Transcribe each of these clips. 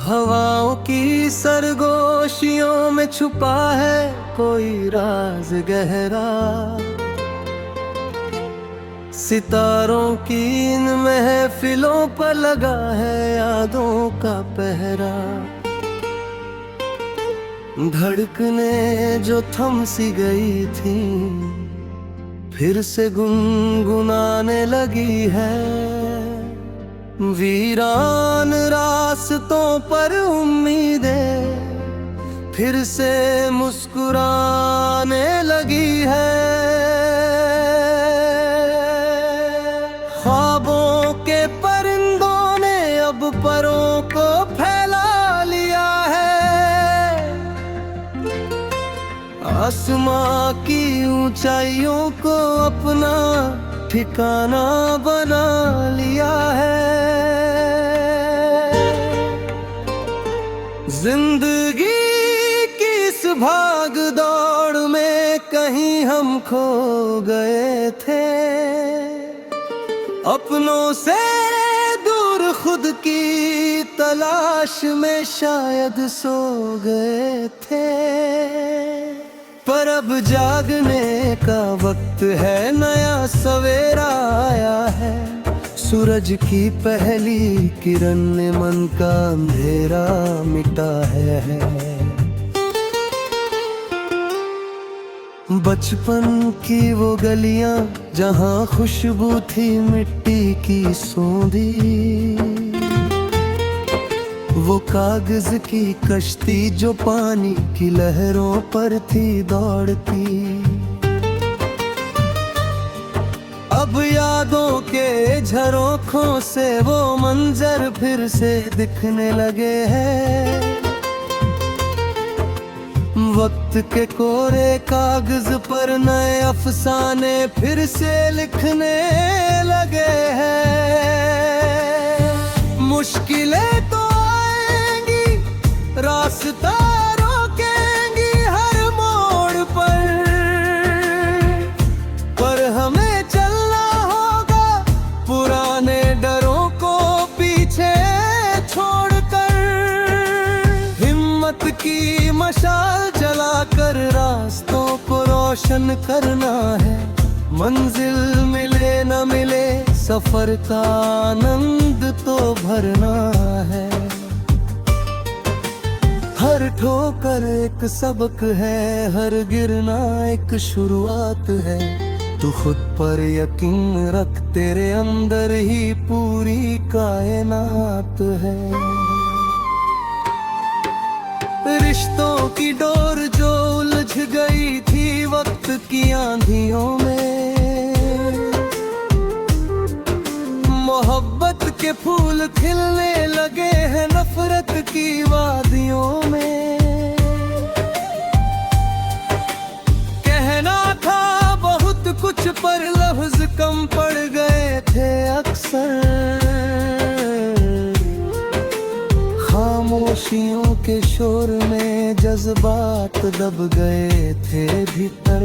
हवाओं की सरगोशियों में छुपा है कोई राज गहरा, सितारों की इन महफिलों पर लगा है यादों का पहरा। धड़कने जो थम सी गई थी फिर से गुनगुनाने लगी है। वीरान रास्तों पर उम्मीदें फिर से मुस्कुराने लगी है। ख्वाबों के परिंदों ने अब परों को फैला लिया है, आसमां की ऊंचाइयों को अपना ठिकाना बना लिया है। जिंदगी की इस भाग दौड़ में कहीं हम खो गए थे, अपनों से दूर खुद की तलाश में शायद सो गए थे। पर अब जागने का वक्त है, नया सवेरा आया है। सूरज की पहली किरण ने मन का अंधेरा मिटा है। बचपन की वो गलियां जहां खुशबू थी मिट्टी की सौंधी, वो कागज की कश्ती जो पानी की लहरों पर थी दौड़ती। अब यादों के झरोखों से वो मंजर फिर से दिखने लगे हैं। वक्त के कोरे कागज पर नए अफसाने फिर से लिखने लगे हैं। मुश्किलें तो रास्ता रोकेंगी हर मोड़ पर हमें चलना होगा पुराने डरों को पीछे छोड़कर। हिम्मत की मशाल जलाकर रास्तों को रोशन करना है। मंजिल मिले न मिले सफर का आनंद तो भरना है। हर ठोकर एक सबक है, हर गिरना एक शुरुआत है। तू खुद पर यकीन रख, तेरे अंदर ही पूरी कायनात है। रिश्तों की डोर जो उलझ गई थी वक्त की आंधियों में, मोहब्बत के फूल खिलने लगे हैं नफरत की वादियों में। कहना था बहुत कुछ पर लफ्ज कम पड़ गए थे अक्सर। खामोशियों के शोर में जज्बात दब गए थे भीतर।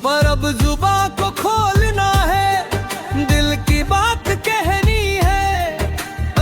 पर अब जुबां को खोलना है, दिल की बात कहनी है।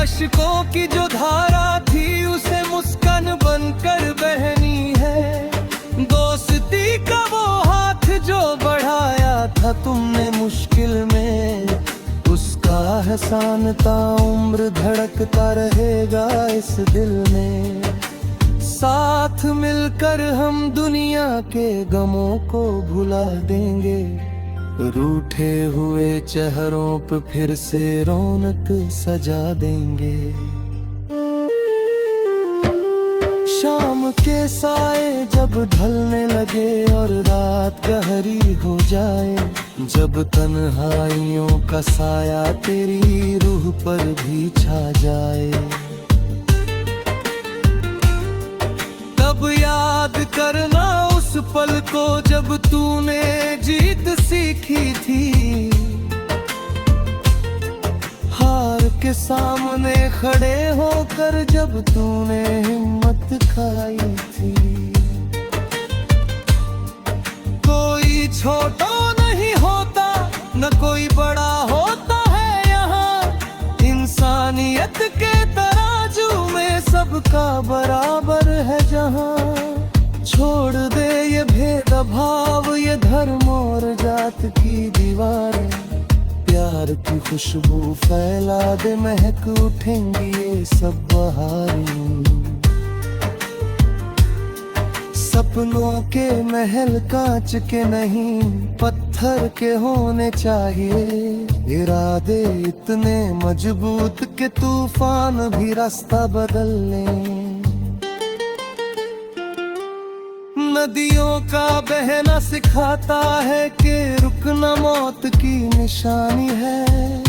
अश्कों की जो धारा थी उसे मुस्कान बनकर बहनी है। दोस्ती का वो हाथ जो बढ़ाया था तुमने मुश्किल में, उसका एहसान ताउम्र धड़कता रहेगा इस दिल में। साथ मिलकर हम दुनिया के गमों को भुला देंगे, रूठे हुए चेहरों पे फिर से रौनक सजा देंगे। शाम के साए जब ढलने लगे और रात गहरी हो जाए, जब तन्हाइयों का साया तेरी रूह पर भी छा जाए, तब याद करना उस पल को जब तूने जीत सीखी थी। हार के सामने खड़े होकर जब तूने हिम्मत खाई थी। कोई छोटा नहीं होता न कोई बड़ा होता है यहाँ, इंसानियत के तराजू में सबका बराबर है जहाँ। छोड़ दे ये भेदभाव, ये धर्म और जात की दीवारें, प्यार की खुशबू फैला दे, महक उठेंगी ये सब बहारें। सपनों के महल कांच के नहीं पत्थर के होने चाहिए, इरादे इतने मजबूत कि तूफान भी रास्ता बदल ले। नदियों का बहना सिखाता है कि रुकना मौत की निशानी है।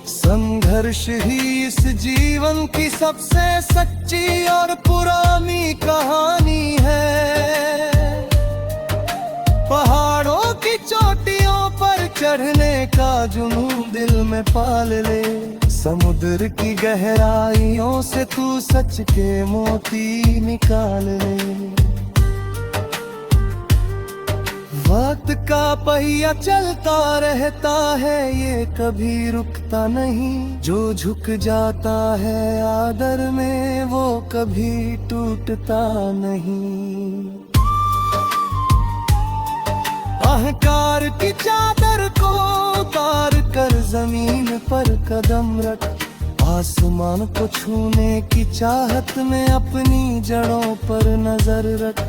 संघर्ष ही इस जीवन की सबसे सच्ची और पुरानी कहानी है। पहाड़ों की चोटियों पर चढ़ने का जुनून दिल में पाल ले, समुद्र की गहराइयों से तू सच के मोती निकाल ले। वक्त का पहिया चलता रहता है, ये कभी रुकता नहीं। जो झुक जाता है आदर में वो कभी टूटता नहीं। अहंकार की चादर को उतार कर जमीन पर कदम रख, आसमान को छूने की चाहत में अपनी जड़ों पर नजर रख।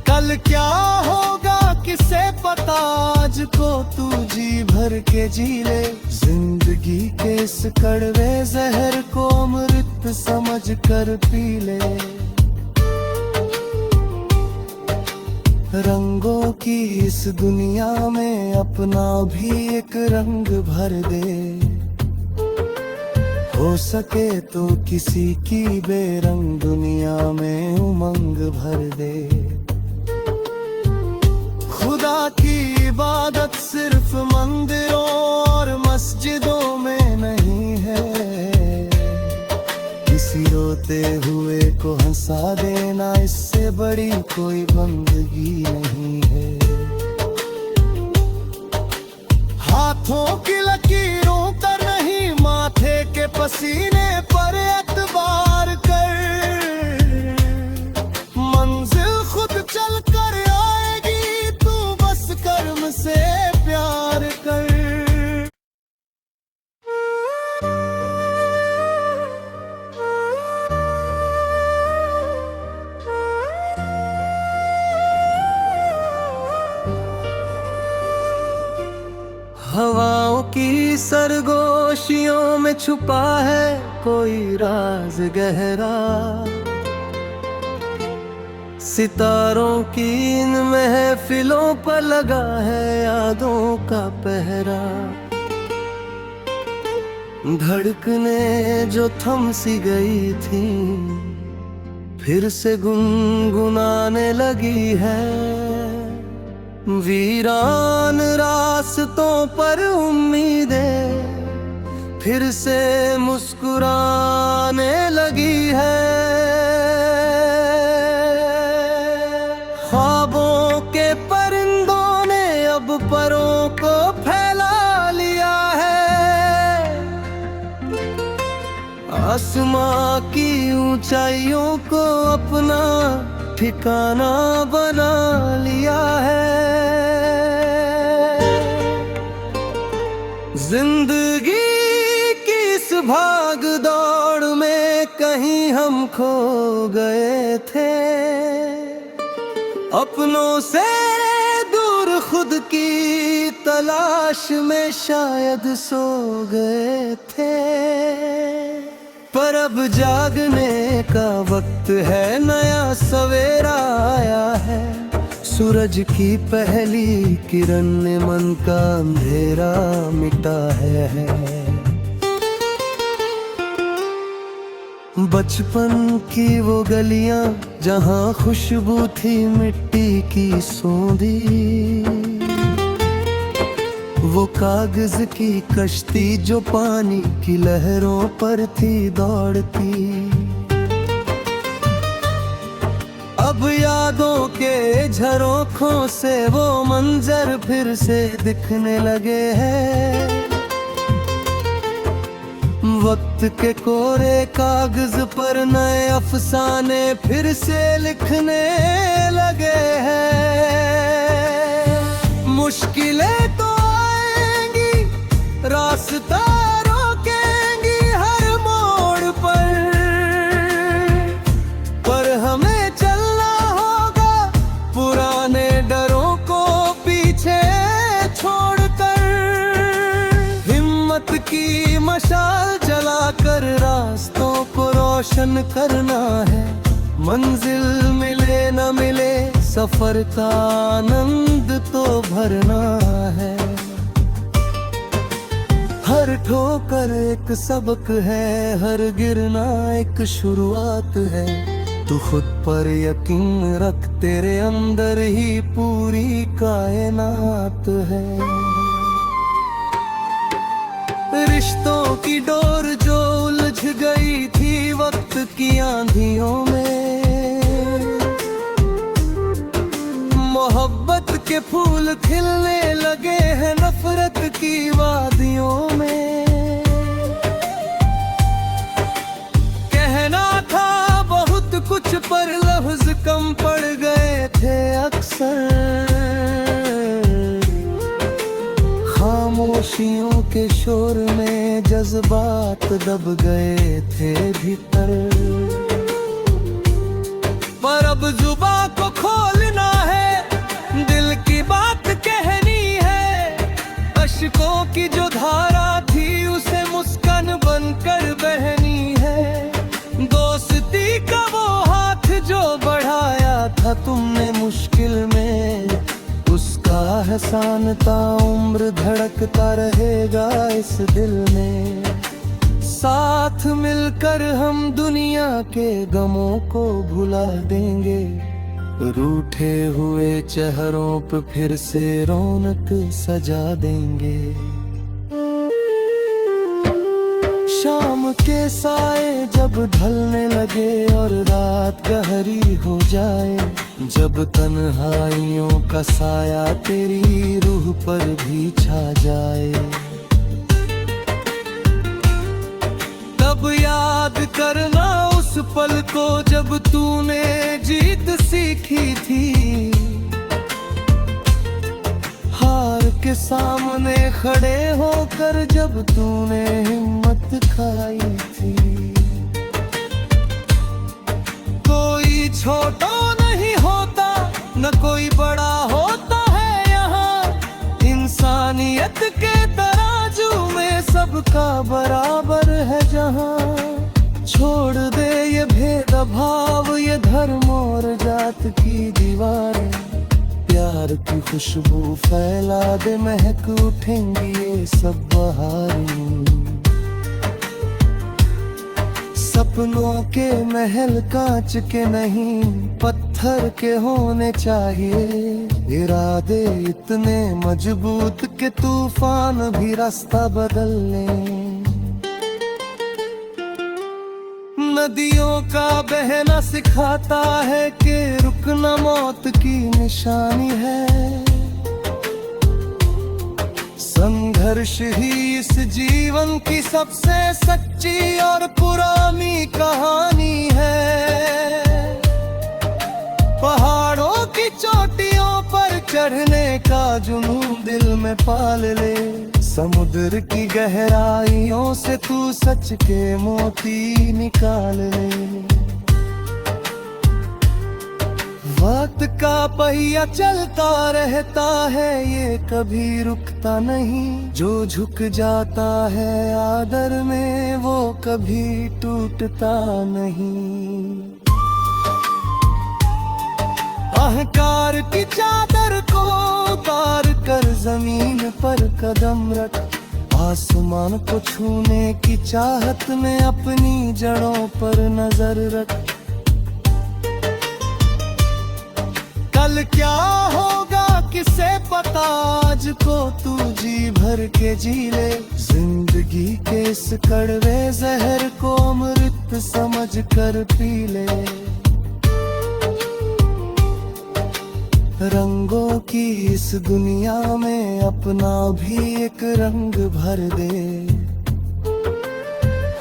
कल क्या होगा किसे पता, आज को तू जी भर के जी ले। जिंदगी के इस कड़वे जहर को अमृत समझ कर पी ले। रंगों की इस दुनिया में अपना भी एक रंग भर दे, हो सके तो किसी की बेरंग दुनिया में उमंग भर दे। खुदा की इबादत सिर्फ मंदिरों और मस्जिदों में नहीं है, किसी रोते हुए को हंसा देना इससे बड़ी कोई बंदगी नहीं है। हाथों की लकीरों पर नहीं, माथे के पसीने पर एतबार कर। मंजिल खुद चल कर आएगी, तू बस कर्म से प्यार कर। हवाओं की सरगोशियों में छुपा है कोई राज गहरा, सितारों की इन महफिलों पर लगा है यादों का पहरा। धड़कने जो थम सी गई थी फिर से गुनगुनाने लगी है। वीरान रास्तों पर उम्मीदें फिर से मुस्कुराने लगी है। ख्वाबों के परिंदों ने अब परों को फैला लिया है, आसमां की ऊंचाइयों को अपना ठिकाना बना लिया है। जिंदगी की इस भाग दौड़ में कहीं हम खो गए थे, अपनों से दूर खुद की तलाश में शायद सो गए थे। पर अब जागने का वक्त है, नया सवेरा आया है। सूरज की पहली किरण ने मन का अंधेरा मिटा है। बचपन की वो गलियां जहां खुशबू थी मिट्टी की सौंधी, वो कागज की कश्ती जो पानी की लहरों पर थी दौड़ती, अब यादों के झरोखों से वो मंजर फिर से दिखने लगे हैं। वक्त के कोरे कागज पर नए अफसाने फिर से लिखने लगे हैं। मुश्किलें तो आएंगी, रास्ता रोकेंगी हर मोड़ पर हमें चलना होगा पुराने डरों को पीछे छोड़कर। हिम्मत की मशाल जलाकर रास्तों को रोशन करना है, मंजिल मिले न मिले सफर का आनंद तो भरना है। हर ठोकर एक सबक है, हर गिरना एक शुरुआत है। तू खुद पर यकीन रख, तेरे अंदर ही पूरी कायनात है। रिश्तों की डोर जो उलझ गई थी वक्त की आंधियों में, मोहब्बत के फूल खिलने लगे हैं नफरत की वादियों में। कहना था बहुत कुछ पर लफ्ज कम पड़ गए थे अक्सर। खामोशियों के शोर में जज्बात दब गए थे भीतर, पर अब जुबां को खोलना है, दिल की बात कहनी है। अश्कों की जो धारा थी उसे मुस्कान बनकर बहनी है। दोस्ती का वो हाथ जो बढ़ाया था तुमने मुश्किल में, उसका एहसान ताउम्र धड़कता रहेगा इस दिल में। साथ मिलकर हम दुनिया के गमों को भुला देंगे, रूठे हुए चेहरों पे फिर से रौनक सजा देंगे। शाम के साए जब ढलने लगे और रात गहरी हो जाए, जब तन्हाइयों का साया तेरी रूह पर भी छा जाए, तब याद करना उस पल को जब तूने जीत सीखी थी। हार के सामने खड़े होकर जब तूने हिम्मत खाई थी। कोई छोटा नहीं होता न कोई बड़ा होता है यहाँ, इंसानियत के तराजू में सबका बराबर है जहाँ। छोड़ दे ये भेदभाव, ये धर्म और जात की दीवारें, प्यार की खुशबू फैला दे, महक उठेंगी ये सब बहारें। सपनों के महल कांच के नहीं पत्थर के होने चाहिए, इरादे इतने मजबूत के तूफान भी रास्ता बदल लें। नदियों का बहना सिखाता है कि रुकना मौत की निशानी है। संघर्ष ही इस जीवन की सबसे सच्ची और पुरानी कहानी है। पहाड़ों की चोटियों पर चढ़ने का जुनून दिल में पाल ले, समुद्र की गहराइयों से तू सच के मोती निकाल ले। वक्त का पहिया चलता रहता है, ये कभी रुकता नहीं। जो झुक जाता है आदर में वो कभी टूटता नहीं। अहंकार की चादर को उतार कर जमीन पर कदम रख, आसमान को छूने की चाहत में अपनी जड़ों पर नजर रख। कल क्या होगा किसे पता, आज को तू जी भर के जी ले, जिंदगी के इस कड़वे जहर को अमृत समझ कर पी ले। रंगों की इस दुनिया में अपना भी एक रंग भर दे,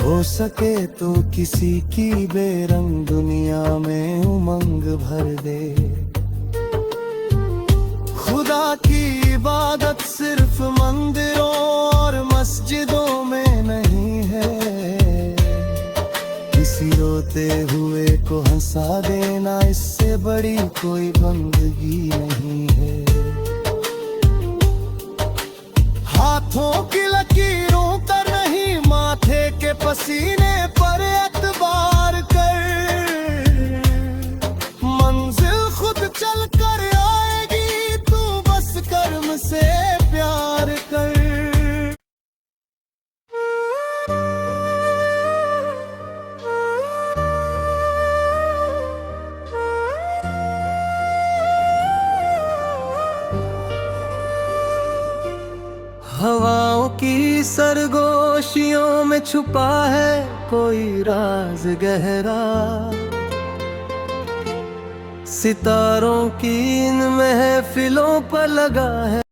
हो सके तो किसी की बेरंग दुनिया में उमंग भर दे। खुदा की इबादत सिर्फ मंदिरों और मस्जिदों में नहीं है, किसी रोते हुए को हंसा देना इससे बड़ी कोई बंदगी नहीं है। हाथों की लकीरों पर नहीं, माथे के पसीने पर एतबार कर, मंजिल खुद चल कर आएगी, तू बस कर्म से प्यार कर। हवाओं की सरगोशियों में छुपा है कोई राज गहरा, सितारों की इन महफिलों पर लगा है